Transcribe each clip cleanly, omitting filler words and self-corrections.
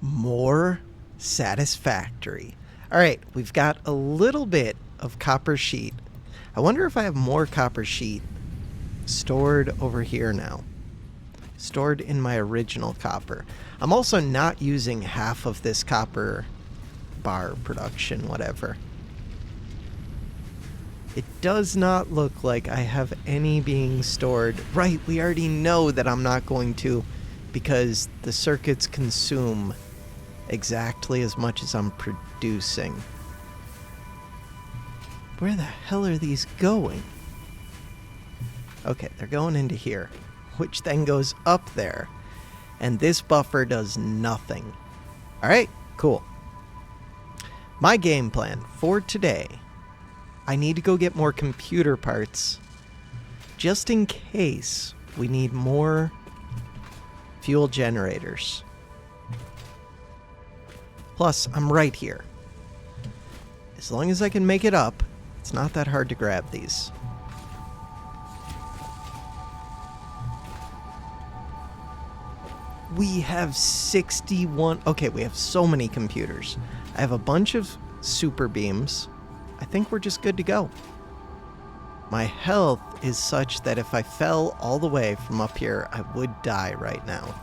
More Satisfactory. All right, we've got a little bit of copper sheet. I wonder if I have more copper sheet stored over here now. Stored in my original copper. I'm also not using half of this copper bar production, whatever. It does not look like I have any being stored. Right, we already know that I'm not going to, because the circuits consume exactly as much as I'm producing. Where the hell are these going? Okay, they're going into here, which then goes up there. And this buffer does nothing. Alright, cool. My game plan for today, I need to go get more computer parts just in case we need more fuel generators. Plus, I'm right here. As long as I can make it up, it's not that hard to grab these. We have 61... Okay, we have so many computers. I have a bunch of super beams. I think we're just good to go. My health is such that if I fell all the way from up here, I would die right now.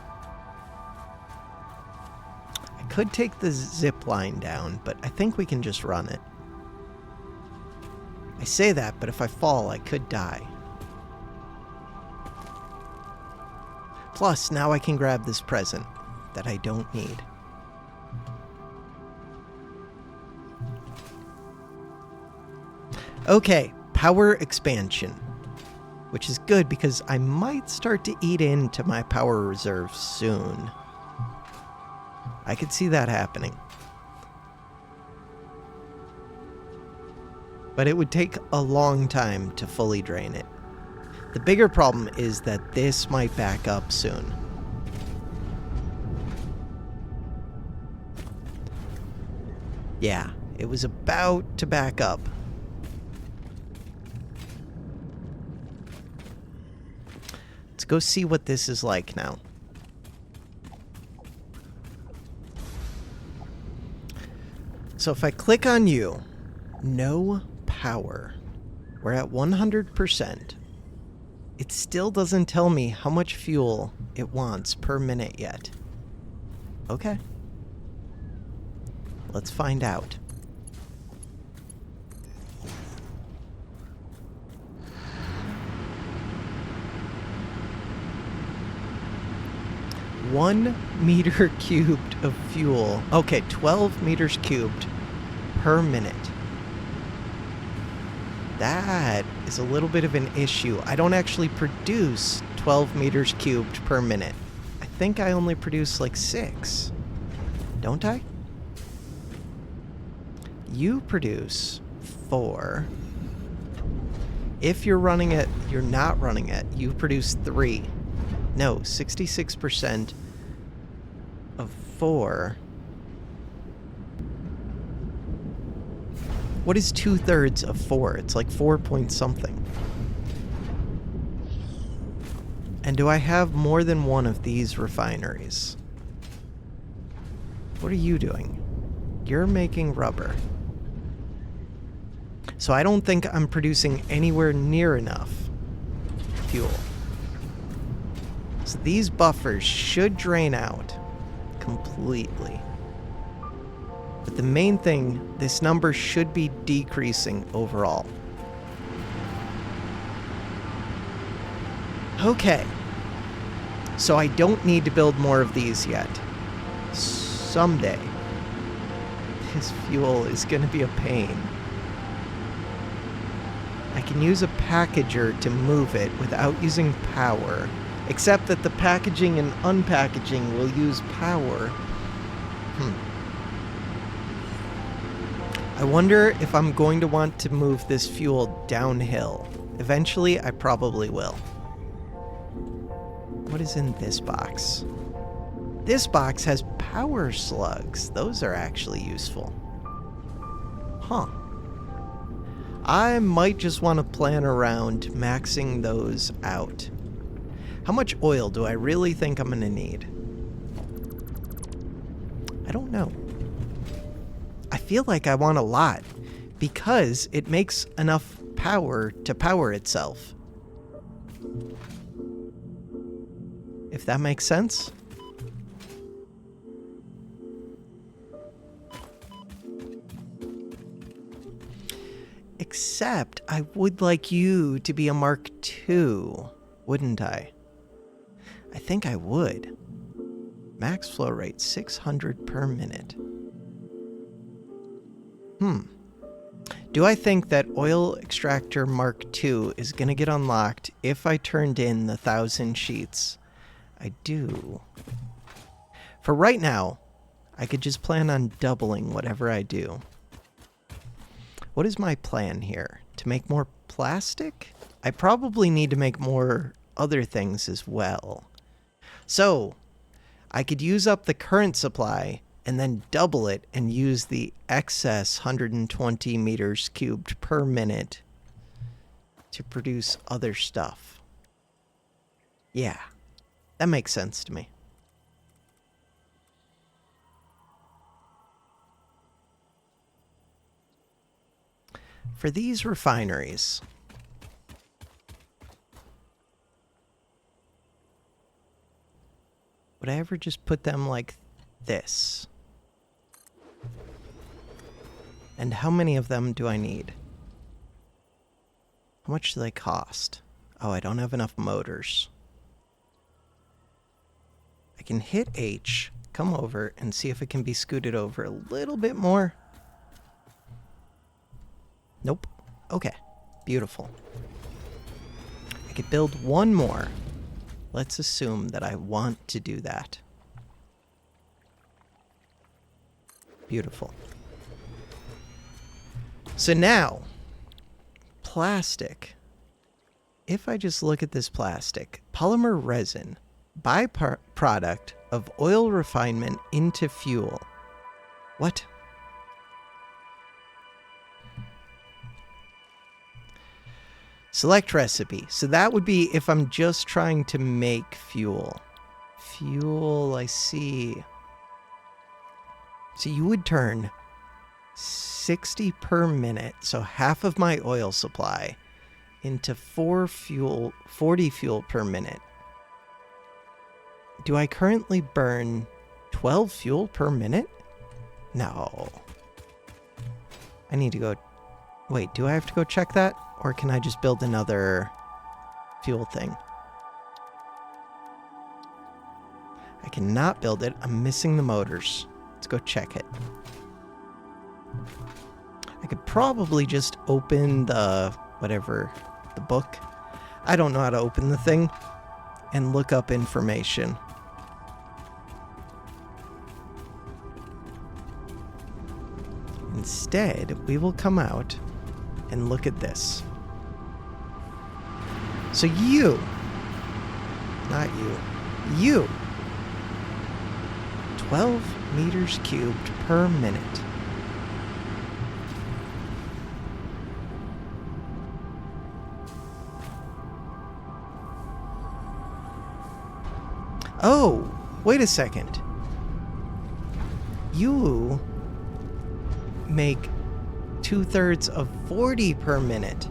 I could take the zip line down, but I think we can just run it. I say that, but if I fall, I could die. Plus, now I can grab this present that I don't need. Okay, power expansion. Which is good because I might start to eat into my power reserve soon. I could see that happening. But it would take a long time to fully drain it. The bigger problem is that this might back up soon. Yeah, it was about to back up. Let's go see what this is like now. So if I click on you, no power. We're at 100%. It still doesn't tell me how much fuel it wants per minute yet. Okay. Let's find out. One meter cubed of fuel. Okay, 12 meters cubed per minute. That is a little bit of an issue. I don't actually produce 12 meters cubed per minute. I think I only produce like 6. Don't I? You produce 4. If you're running it, you're not running it. You produce 3. No, 66% of 4. What is 2/3 of 4? It's like 4 point something. And do I have more than one of these refineries? What are you doing? You're making rubber. So I don't think I'm producing anywhere near enough fuel. So these buffers should drain out completely. But the main thing, this number should be decreasing overall. Okay. So I don't need to build more of these yet. Someday. This fuel is going to be a pain. I can use a packager to move it without using power. Except that the packaging and unpackaging will use power. I wonder if I'm going to want to move this fuel downhill. Eventually, I probably will. What is in this box? This box has power slugs. Those are actually useful. Huh. I might just want to plan around maxing those out. How much oil do I really think I'm going to need? I don't know. I feel like I want a lot because it makes enough power to power itself. If that makes sense. Except I would like you to be a Mark II, wouldn't I? I think I would. Max flow rate 600 per minute. Do I think that Oil Extractor Mark II is going to get unlocked if I turned in the 1,000 sheets? I do. For right now, I could just plan on doubling whatever I do. What is my plan here? To make more plastic? I probably need to make more other things as well. So, I could use up the current supply and then double it and use the excess 120 meters cubed per minute to produce other stuff. Yeah, that makes sense to me. For these refineries, would I ever just put them like this? And how many of them do I need? How much do they cost? Oh, I don't have enough motors. I can hit H, come over, and see if it can be scooted over a little bit more. Nope. Okay. Beautiful. I could build one more. Let's assume that I want to do that. Beautiful. So now, plastic. If I just look at this plastic, polymer resin, byproduct of oil refinement into fuel. What? Select recipe. So that would be if I'm just trying to make fuel. Fuel, I see. So you would turn 60 per minute, so half of my oil supply, into 40 fuel per minute. Do I currently burn 12 fuel per minute? No. I need to go... Wait, do I have to go check that? Or can I just build another fuel thing? I cannot build it. I'm missing the motors. Let's go check it. I could probably just open the... whatever. The book. I don't know how to open the thing. And look up information. Instead, we will come out and look at this. So you, not you, 12 meters cubed per minute. Oh, wait a second. You make 2/3 of 40 per minute,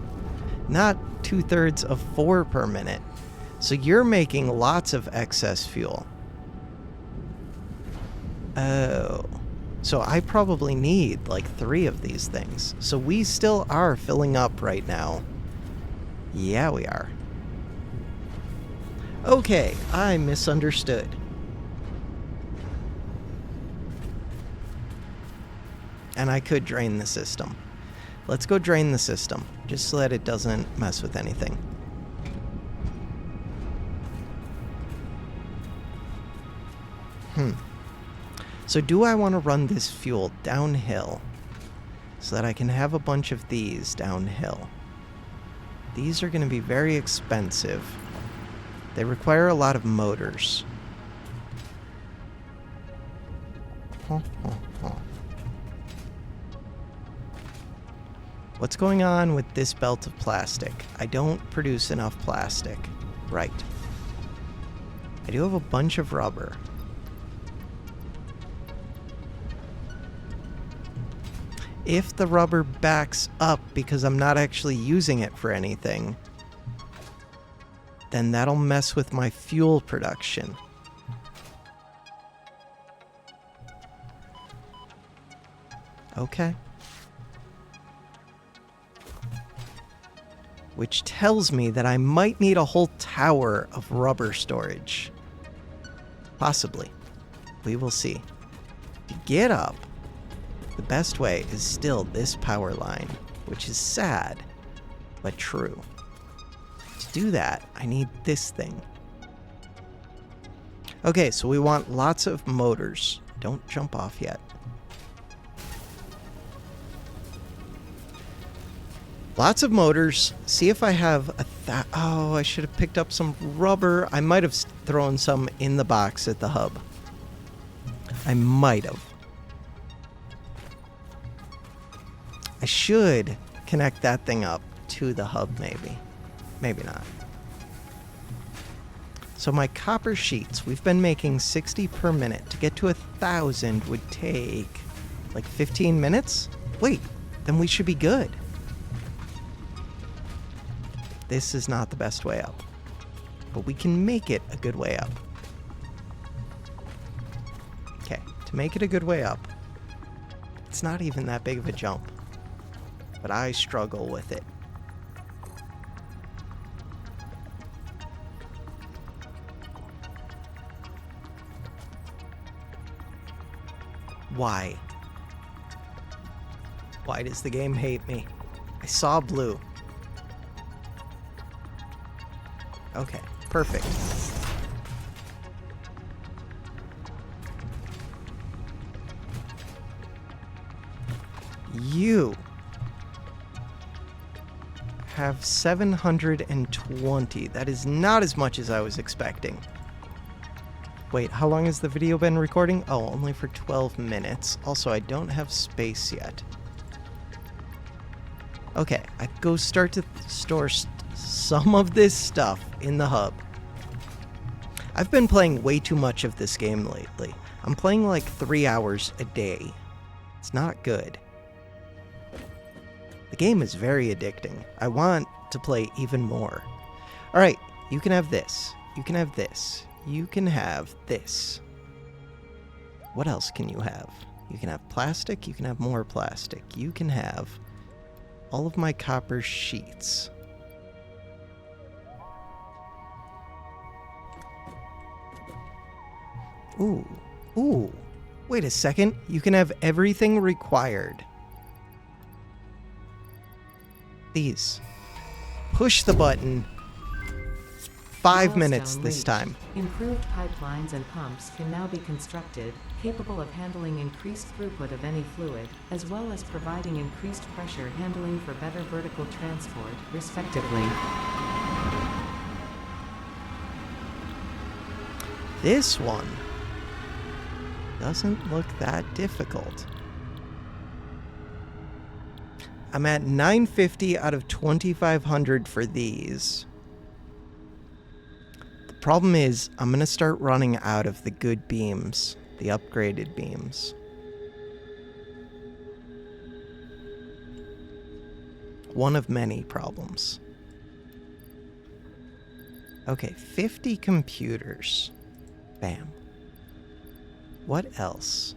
not 2/3 of 4 per minute. So you're making lots of excess fuel. Oh, so I probably need like 3 of these things. So we still are filling up right now. Yeah, we are. Okay, I misunderstood. And I could drain the system. Let's go drain the system, just so that it doesn't mess with anything. So do I want to run this fuel downhill so that I can have a bunch of these downhill? These are going to be very expensive. They require a lot of motors. What's going on with this belt of plastic? I don't produce enough plastic. Right. I do have a bunch of rubber. If the rubber backs up because I'm not actually using it for anything, then that'll mess with my fuel production. Okay. Which tells me that I might need a whole tower of rubber storage. Possibly. We will see. To get up, the best way is still this power line, which is sad, but true. To do that, I need this thing. Okay, so we want lots of motors. Don't jump off yet. Lots of motors. See if I have oh, I should have picked up some rubber. I might have thrown some in the box at the hub. I might have. I should connect that thing up to the hub, maybe. Maybe not. So my copper sheets, we've been making 60 per minute. To get to 1,000 would take like 15 minutes? Wait, then we should be good. This is not the best way up, but we can make it a good way up. Okay, to make it a good way up, it's not even that big of a jump, but I struggle with it. Why? Why does the game hate me? I saw blue. Okay, perfect. You have 720. That is not as much as I was expecting. Wait, how long has the video been recording? Oh, only for 12 minutes. Also, I don't have space yet. Okay, I go start to store some of this stuff in the hub. I've been playing way too much of this game lately. I'm playing like 3 hours a day. It's not good. The game is very addicting. I want to play even more. Alright, you can have this. You can have this. You can have this. What else can you have? You can have plastic. You can have more plastic. You can have all of my copper sheets. Ooh, ooh. Wait a second. You can have everything required. These. Push the button. 5 minutes this time. Improved pipelines and pumps can now be constructed, capable of handling increased throughput of any fluid, as well as providing increased pressure handling for better vertical transport, respectively. This one doesn't look that difficult. I'm at 950 out of 2,500 for these. The problem is, I'm going to start running out of the good beams, the upgraded beams. One of many problems. Okay, 50 computers. Bam. What else?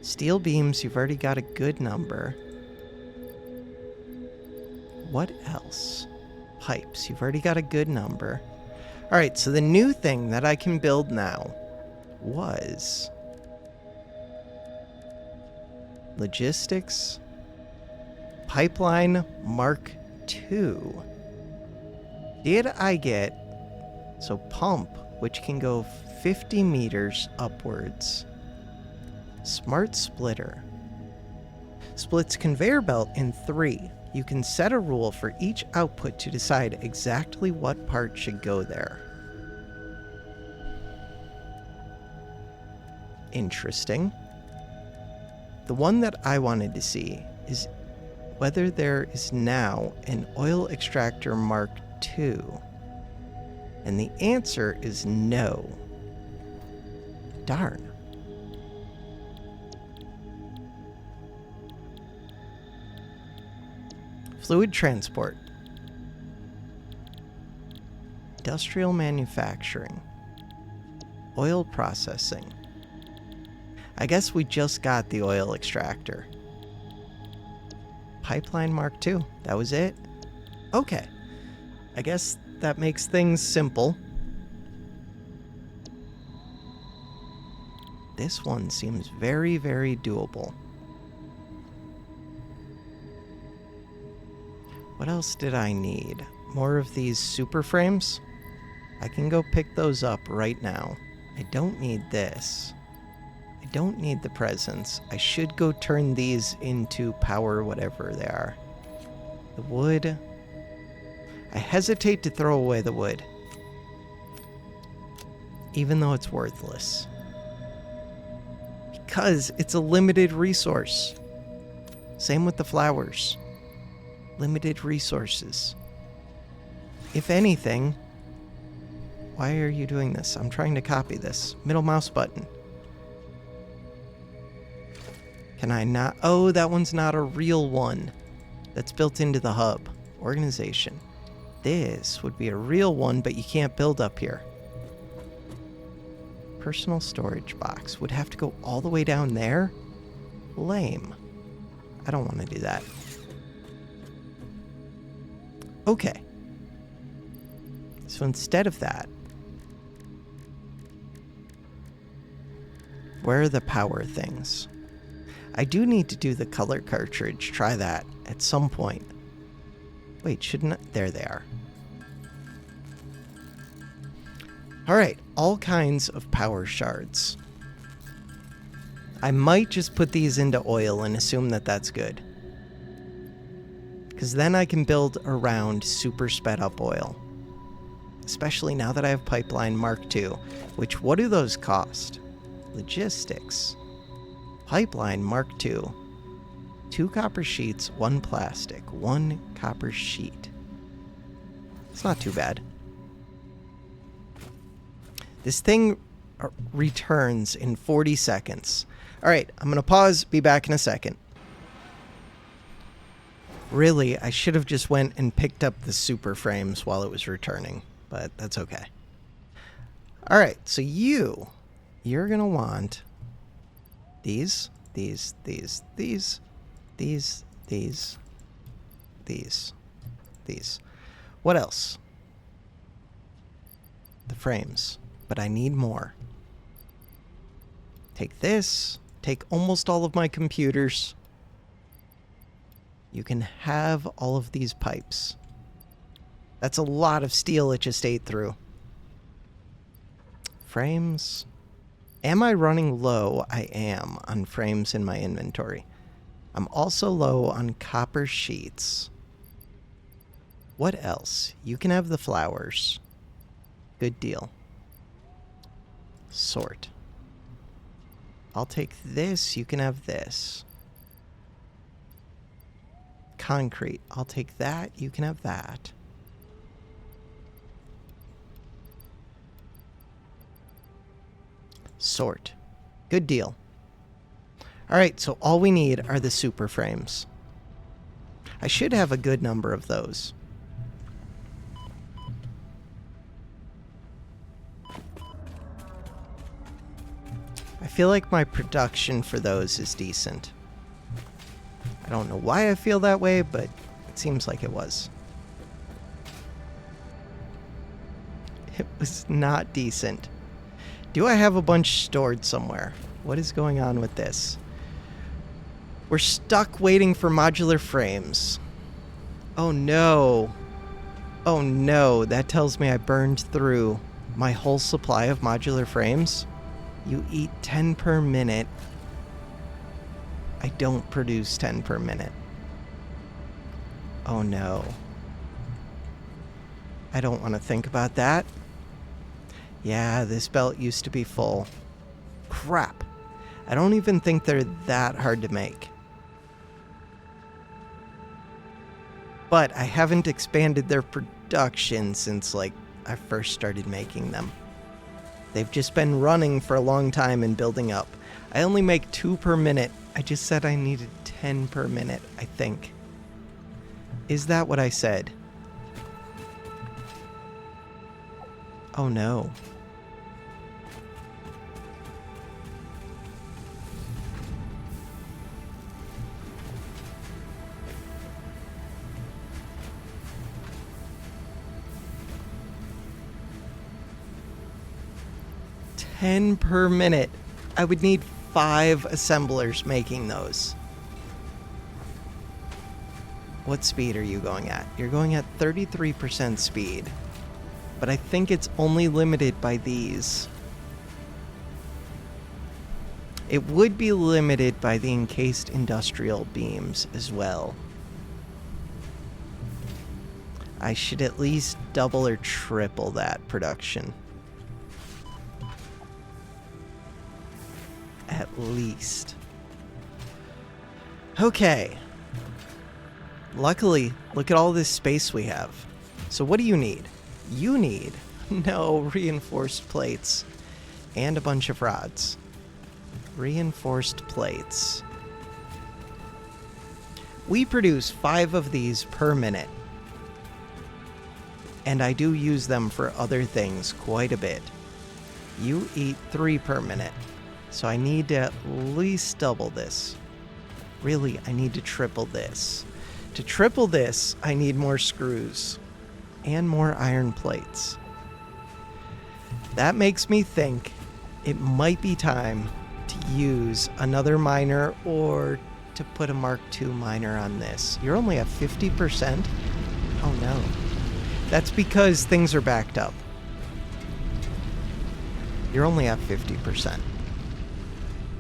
Steel beams, you've already got a good number. What else? Pipes, you've already got a good number. Alright, so the new thing that I can build now was logistics pipeline Mark II. Did I get, so pump, which can go 50 meters upwards. Smart splitter. Splits conveyor belt in 3. You can set a rule for each output to decide exactly what part should go there. Interesting. The one that I wanted to see is whether there is now an oil extractor Mark II. And the answer is no. Darn. Fluid transport. Industrial manufacturing. Oil processing. I guess we just got the oil extractor. Pipeline Mark II. That was it? Okay. I guess that makes things simple. This one seems very, very doable. What else did I need? More of these super frames? I can go pick those up right now. I don't need this. I don't need the presents. I should go turn these into power whatever they are. The wood. I hesitate to throw away the wood, even though it's worthless. Because it's a limited resource. Same with the flowers. Limited resources. If anything... Why are you doing this? I'm trying to copy this. Middle mouse button. Can I not? Oh, that one's not a real one. That's built into the hub. Organization. This would be a real one, but you can't build up here. Personal storage box. Would have to go all the way down there? Lame. I don't want to do that. Okay. So instead of that, where are the power things? I do need to do the color cartridge. Try that at some point. Wait, shouldn't I? There they are. Alright, all kinds of power shards. I might just put these into oil and assume that that's good. Because then I can build around super sped up oil. Especially now that I have Pipeline Mark II. Which, what do those cost? Logistics. Pipeline Mark II. 2 copper sheets, 1 plastic, 1 copper sheet. It's not too bad. This thing returns in 40 seconds. Alright, I'm going to pause, be back in a second. Really, I should have just went and picked up the super frames while it was returning, but that's okay. Alright, so you're going to want these. What else? The frames. But I need more. Take this. Take almost all of my computers. You can have all of these pipes. That's a lot of steel it just ate through. Frames. Am I running low? I am on frames in my inventory. I'm also low on copper sheets. What else? You can have the flowers. Good deal. Sort. I'll take this. You can have this. Concrete. I'll take that. You can have that. Sort. Good deal. Alright, so all we need are the super frames. I should have a good number of those. I feel like my production for those is decent. I don't know why I feel that way, but it seems like it was. It was not decent. Do I have a bunch stored somewhere? What is going on with this? We're stuck waiting for modular frames. Oh no. Oh no, that tells me I burned through my whole supply of modular frames. You eat 10 per minute. I don't produce 10 per minute. Oh no. I don't want to think about that. Yeah, this belt used to be full. Crap. I don't even think they're that hard to make. But I haven't expanded their production since, like, I first started making them. They've just been running for a long time and building up. I only make 2 per minute. I just said I needed 10 per minute, I think. Is that what I said? Oh no. $10 per minute. I would need 5 assemblers making those. What speed are you going at? You're going at 33% speed. But I think it's only limited by these. It would be limited by the encased industrial beams as well. I should at least double or triple that production. At least. Okay. Luckily, look at all this space we have. So what do you need? You need no reinforced plates and a bunch of rods. Reinforced plates. We produce 5 of these per minute. And I do use them for other things quite a bit. You eat 3 per minute. So I need to at least double this. Really, I need to triple this. To triple this, I need more screws and more iron plates. That makes me think it might be time to use another miner or to put a Mark II miner on this. You're only at 50%? Oh no. That's because things are backed up. You're only at 50%.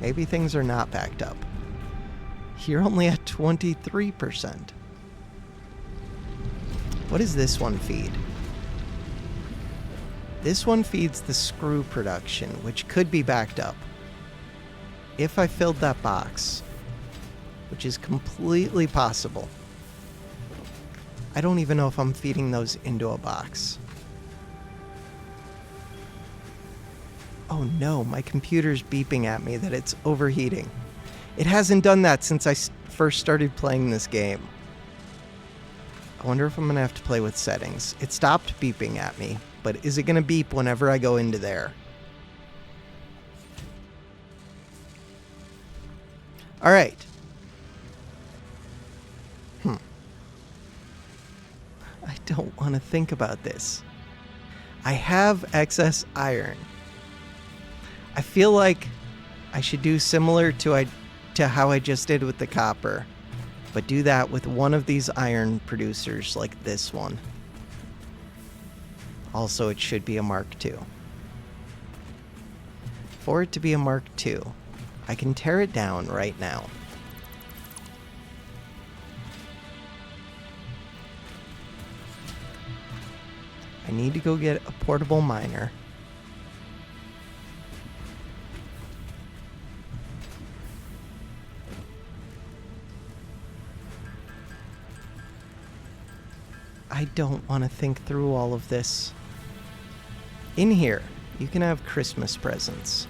Maybe things are not backed up. You're only at 23%. What does this one feed? This one feeds the screw production, which could be backed up. If I filled that box, which is completely possible. I don't even know if I'm feeding those into a box. Oh no, my computer's beeping at me that it's overheating. It hasn't done that since I first started playing this game. I wonder if I'm going to have to play with settings. It stopped beeping at me, but is it going to beep whenever I go into there? All right. I don't want to think about this. I have excess iron. I feel like I should do similar to how I just did with the copper, but do that with one of these iron producers like this one. Also, it should be a Mark II. For it to be a Mark II, I can tear it down right now. I need to go get a portable miner. I don't want to think through all of this. In here, you can have Christmas presents.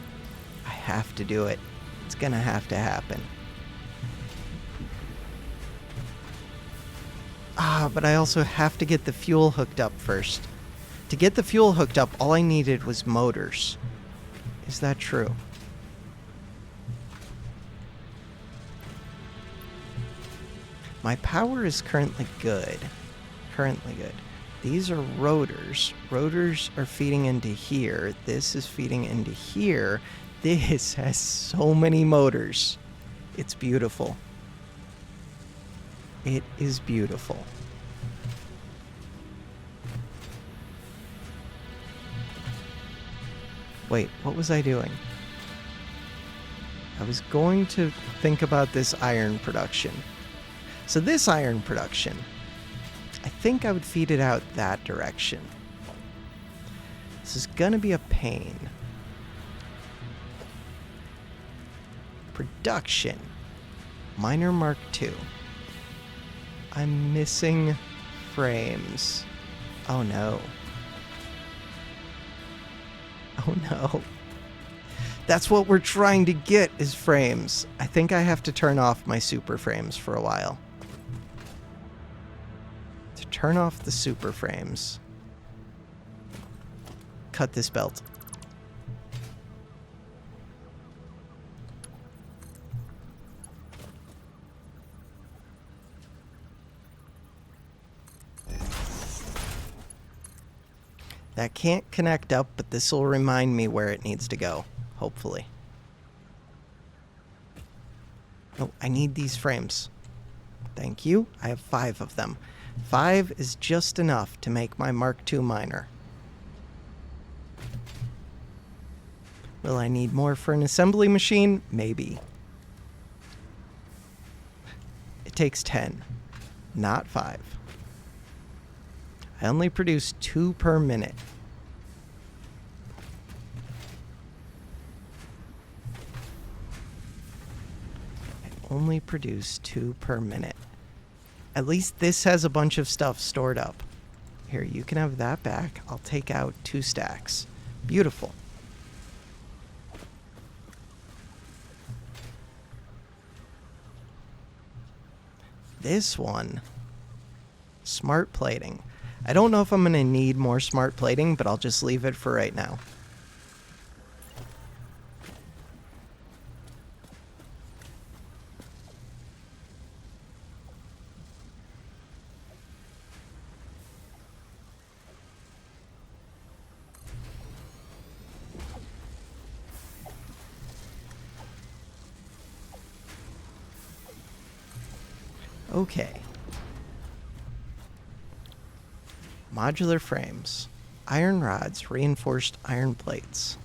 I have to do it. It's gonna have to happen. But I also have to get the fuel hooked up first. To get the fuel hooked up, all I needed was motors. Is that true? My power is currently good. These are rotors. Rotors are feeding into here. This is feeding into here. This has so many motors. It's beautiful. It is beautiful. Wait, what was I doing? I was going to think about this iron production. So this iron production, I think I would feed it out that direction. This is gonna be a pain. Production. Miner Mark II. I'm missing frames. Oh no. Oh no. That's what we're trying to get, is frames. I think I have to turn off my super frames for a while. turn off the super frames. Cut this belt. That can't connect up, but this will remind me where it needs to go, hopefully. Oh, I need these frames. Thank you. I have 5 of them. 5 is just enough to make my Mark II miner. Will I need more for an assembly machine? Maybe. It takes 10, not 5. I only produce 2 per minute. I only produce 2 per minute. At least this has a bunch of stuff stored up. Here, you can have that back. I'll take out 2 stacks. Beautiful. This one, smart plating. I don't know if I'm going to need more smart plating, but I'll just leave it for right now. Okay. Modular frames. Iron rods, reinforced iron plates.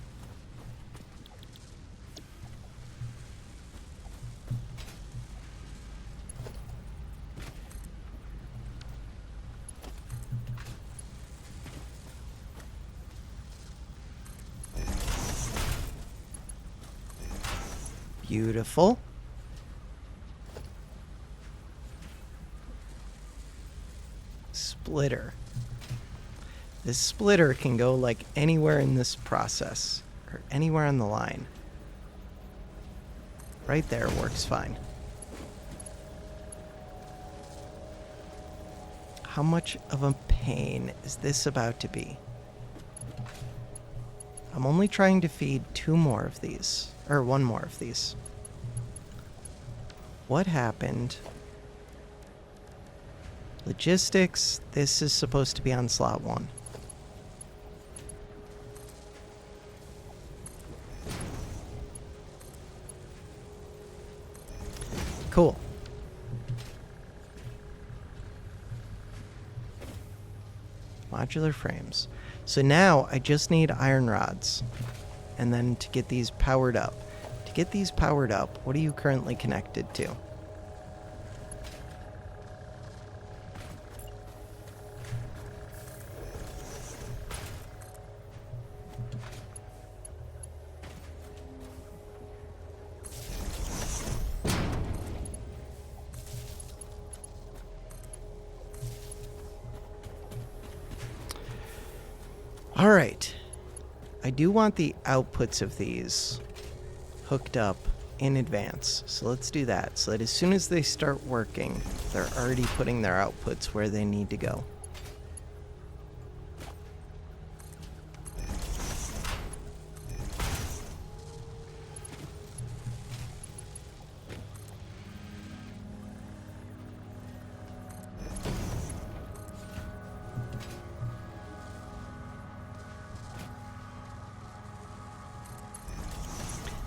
Beautiful. Splitter. This splitter can go like anywhere in this process, or anywhere on the line. Right there works fine. How much of a pain is this about to be? I'm only trying to feed 2 more of these, or 1 more of these. What happened? Logistics, this is supposed to be on slot 1. Cool. Modular frames. So now I just need iron rods. And then to get these powered up. To get these powered up, what are you currently connected to? All right. I do want the outputs of these hooked up in advance. So let's do that. So that as soon as they start working, they're already putting their outputs where they need to go.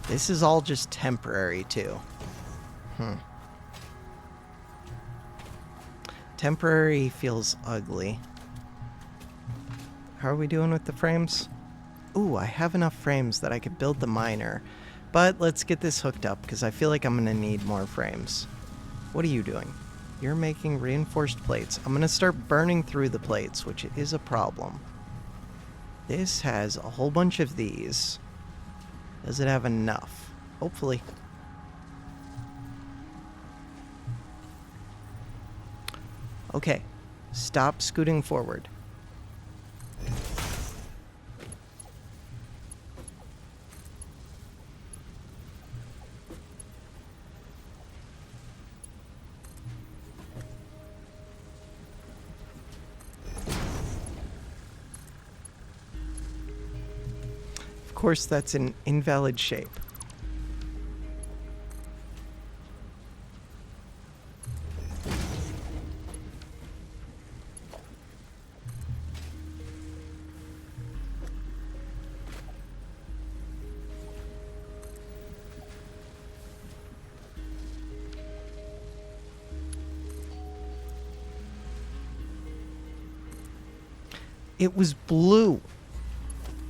This is all just temporary, too. Temporary feels ugly. How are we doing with the frames? Ooh, I have enough frames that I could build the miner. But let's get this hooked up, because I feel like I'm going to need more frames. What are you doing? You're making reinforced plates. I'm going to start burning through the plates, which is a problem. This has a whole bunch of these. Does it have enough? Hopefully. Okay. Stop scooting forward. course, that's an invalid shape. It was blue.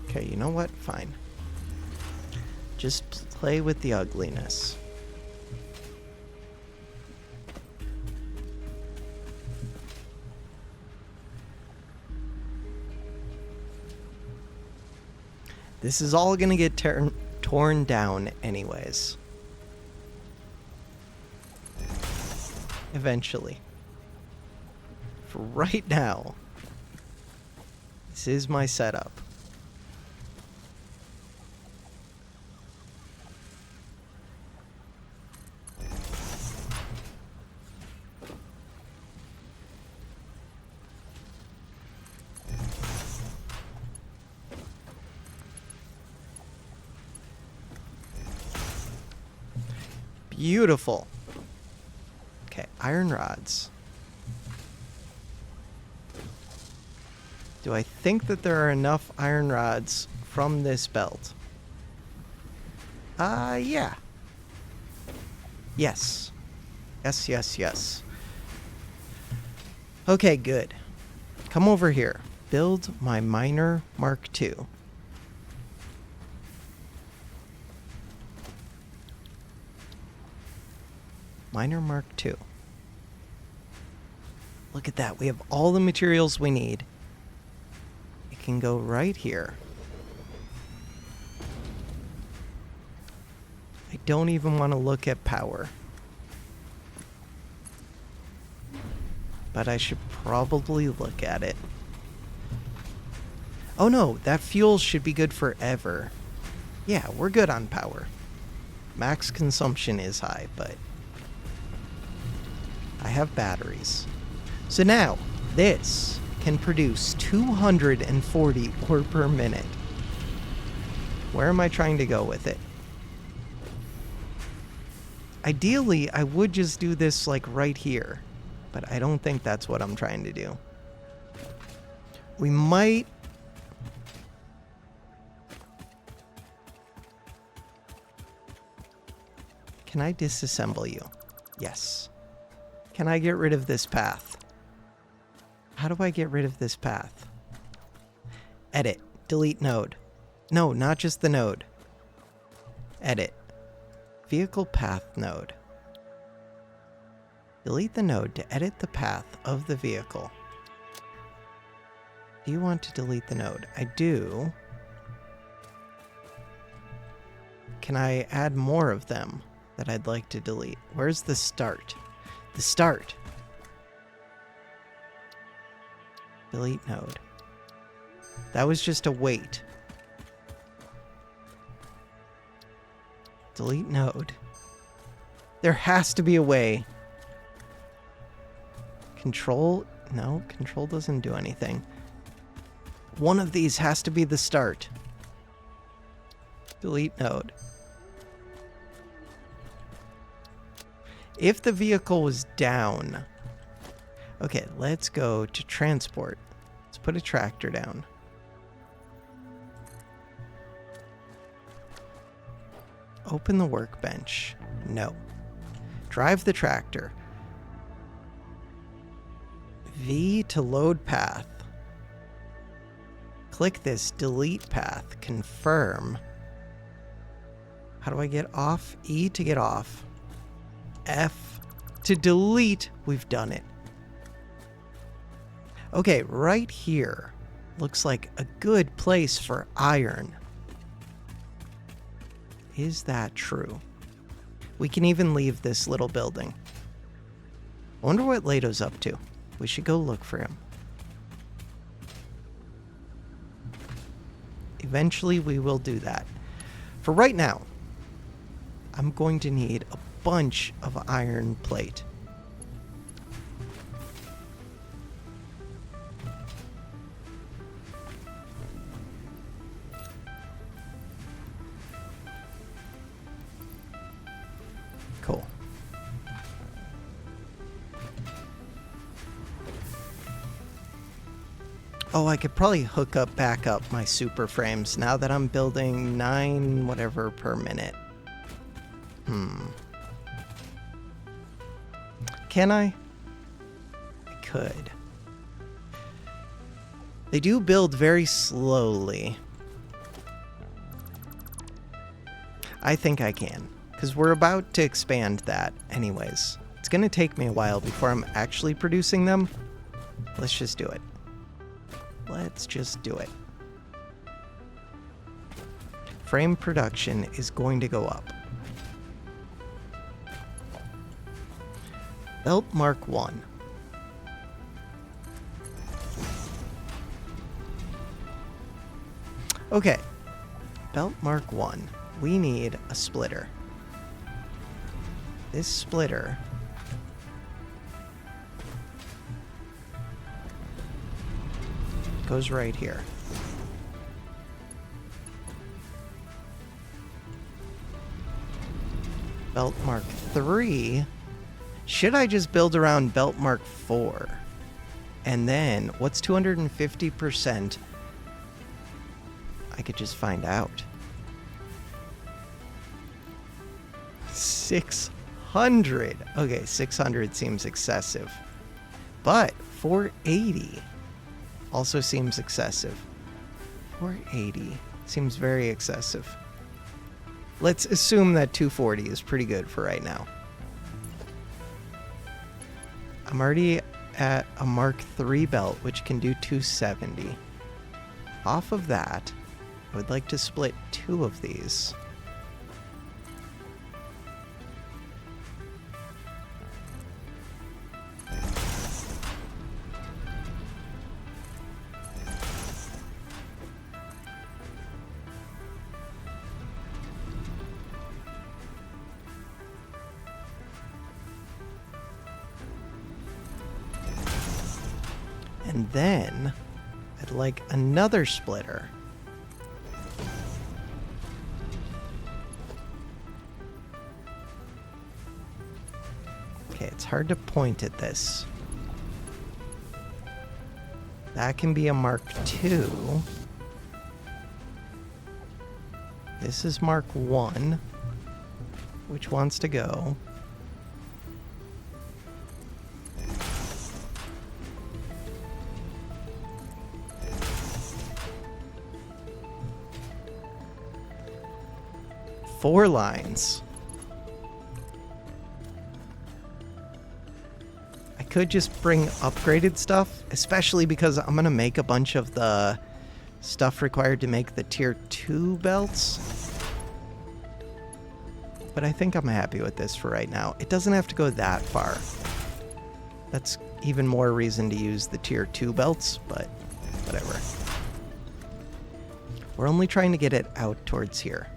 Okay, you know what? Fine. Just play with the ugliness. This is all gonna get torn down anyways. Eventually. For right now, this is my setup. Beautiful. Okay, iron rods. Do I think that there are enough iron rods from this belt? Yeah. Yes. Yes. Okay, good. Come over here. Build my miner Mark II. Miner Mark II. Look at that. We have all the materials we need. It can go right here. I don't even want to look at power. But I should probably look at it. Oh no, that fuel should be good forever. Yeah, we're good on power. Max consumption is high, but I have batteries. So now, this can produce 240 ore per minute. Where am I trying to go with it? Ideally, I would just do this like right here, but I don't think that's what I'm trying to do. We might... Can I disassemble you? Yes. Can I get rid of this path? How do I get rid of this path? Edit. Delete node. No, not just the node. Edit. Vehicle path node. Delete the node to edit the path of the vehicle. Do you want to delete the node? I do. Can I add more of them that I'd like to delete? Where's the start? The start. Delete node. That was just a wait. Delete node. There has to be a way. Control? No, control doesn't do anything. One of these has to be the start. Delete node. If the vehicle was down... Okay, let's go to transport. Let's put a tractor down. Open the workbench. No. Drive the tractor. V to load path. Click this delete path. Confirm. How do I get off? E to get off. F to delete. We've done it. Okay, right here looks like a good place for iron. Is that true? We can even leave this little building. I wonder what Lato's up to. We should go look for him. Eventually we will do that. For right now, I'm going to need a bunch of iron plate. Oh, I could probably hook up back up my super frames now that I'm building 9 whatever per minute. Can I? I could. They do build very slowly. I think I can, because we're about to expand that anyways. It's going to take me a while before I'm actually producing them. Let's just do it. Let's just do it. Frame production is going to go up. Belt Mark 1. Okay. Belt Mark 1. We need a splitter. This splitter goes right here. Belt Mark 3. Should I just build around Belt Mark 4? And then, what's 250%? I could just find out. 600. Okay, 600 seems excessive. But 480 also seems excessive. 480 seems very excessive. Let's assume that 240 is pretty good for right now. I'm already at a Mark III belt, which can do 270. Off of that, I would like to split 2 of these. And then I'd like another splitter. Okay, it's hard to point at this. That can be a Mark II. This is Mark I. Which wants to go? Four lines. I could just bring upgraded stuff, especially because I'm going to make a bunch of the stuff required to make the tier 2 belts. But I think I'm happy with this for right now. It doesn't have to go that far. That's even more reason to use the tier 2 belts, but whatever. We're only trying to get it out towards here.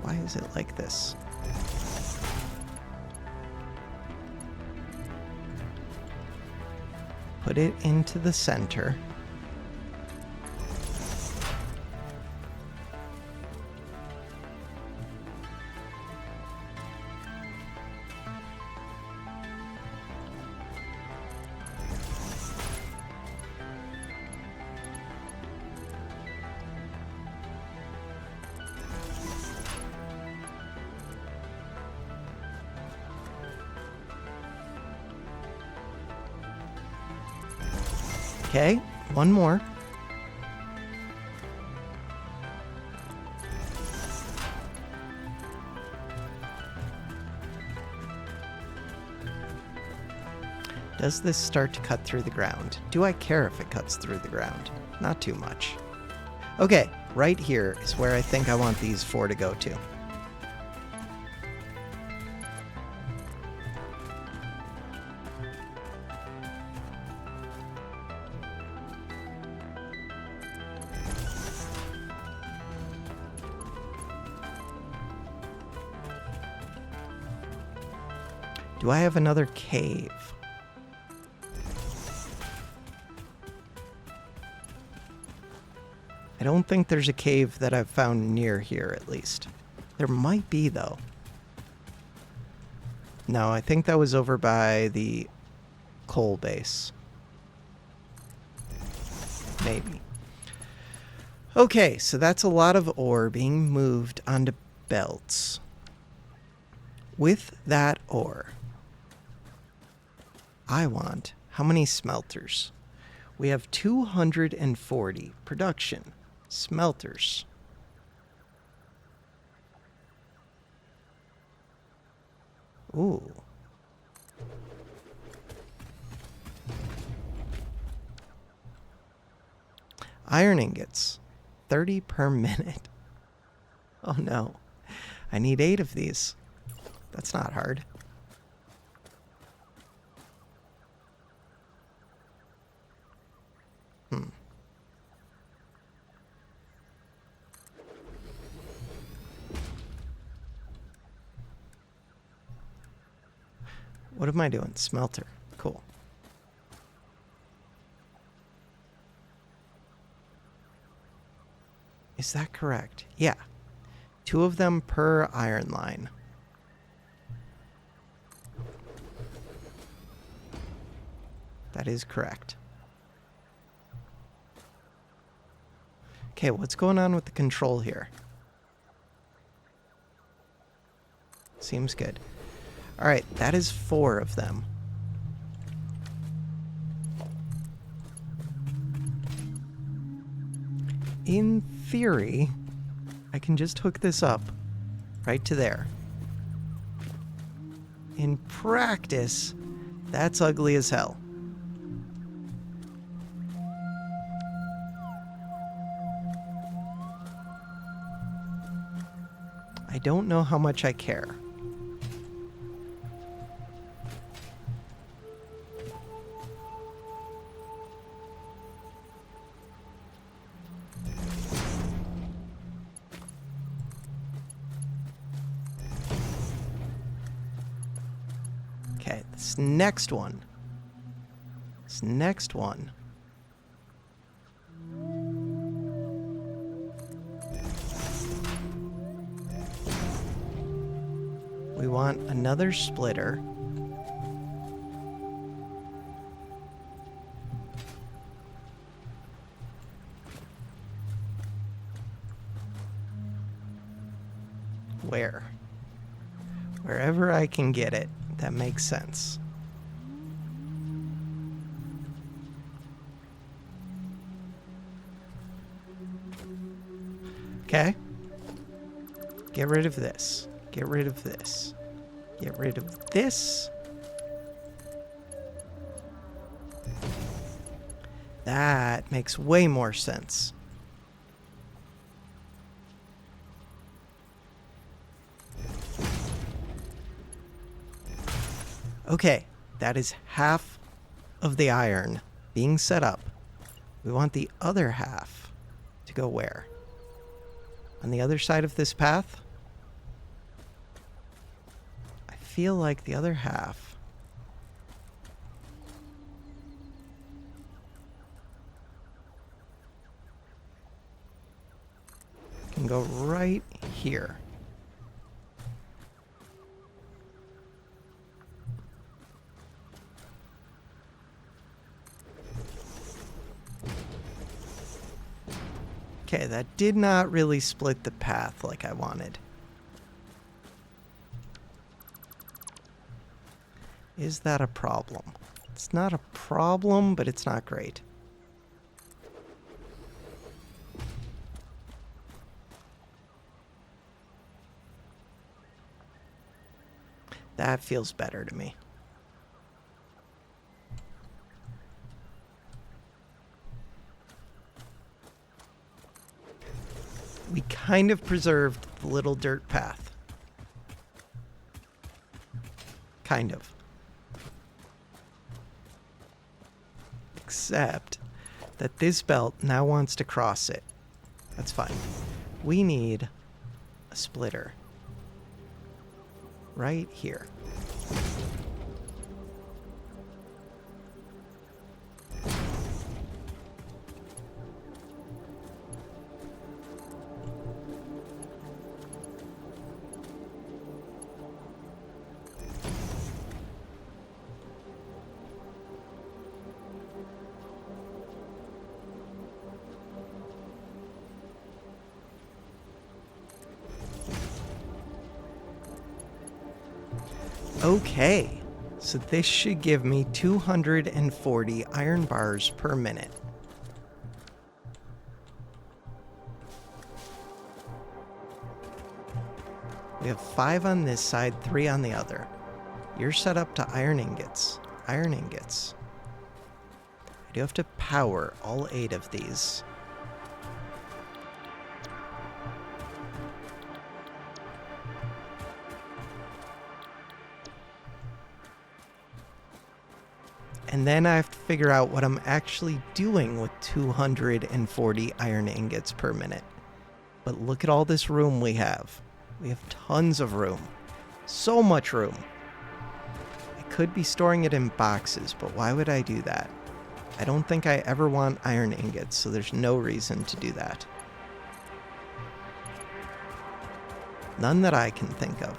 Why is it like this? Put it into the center. Okay, one more. Does this start to cut through the ground? Do I care if it cuts through the ground? Not too much. Okay, right here is where I think I want these 4 to go to. Do I have another cave? I don't think there's a cave that I've found near here, at least. There might be, though. No, I think that was over by the coal base. Maybe. Okay, so that's a lot of ore being moved onto belts. With that ore, I want how many smelters? We have 240 production smelters. Ooh. Iron ingots. 30 per minute. Oh no. I need 8 of these. That's not hard. What am I doing? Smelter. Cool. Is that correct? Yeah. 2 of them per iron line. That is correct. Okay, what's going on with the control here? Seems good. All right, that is 4 of them. In theory, I can just hook this up right to there. In practice, that's ugly as hell. I don't know how much I care. Okay, this next one. We want another splitter. Where? Wherever I can get it, that makes sense. Okay. Get rid of this. Get rid of this. Get rid of this. That makes way more sense. Okay, that is half of the iron being set up. We want the other half to go where? On the other side of this path? I feel like the other half can go right here. Okay, that did not really split the path like I wanted. Is that a problem? It's not a problem, but it's not great. That feels better to me. We kind of preserved the little dirt path. Kind of. Except that this belt now wants to cross it. That's fine. We need a splitter. Right here. Okay, so this should give me 240 iron bars per minute. We have 5 on this side, 3 on the other. You're set up to iron ingots. Iron ingots. I do have to power all 8 of these. And then I have to figure out what I'm actually doing with 240 iron ingots per minute. But look at all this room we have. We have tons of room. So much room. I could be storing it in boxes, but why would I do that? I don't think I ever want iron ingots, so there's no reason to do that. None that I can think of.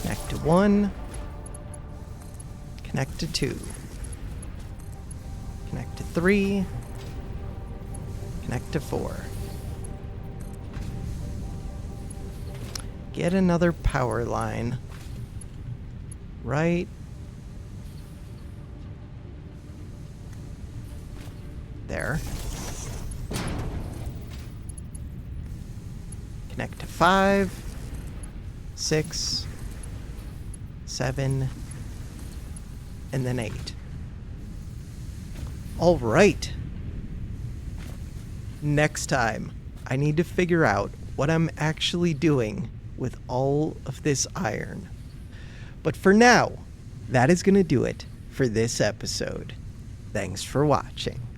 Connect to 1. Connect to 2. Connect to 3. Connect to 4. Get another power line. Right there. Connect to 5, 6, 7, and then 8. All right. Next time, I need to figure out what I'm actually doing with all of this iron. But for now, that is going to do it for this episode. Thanks for watching.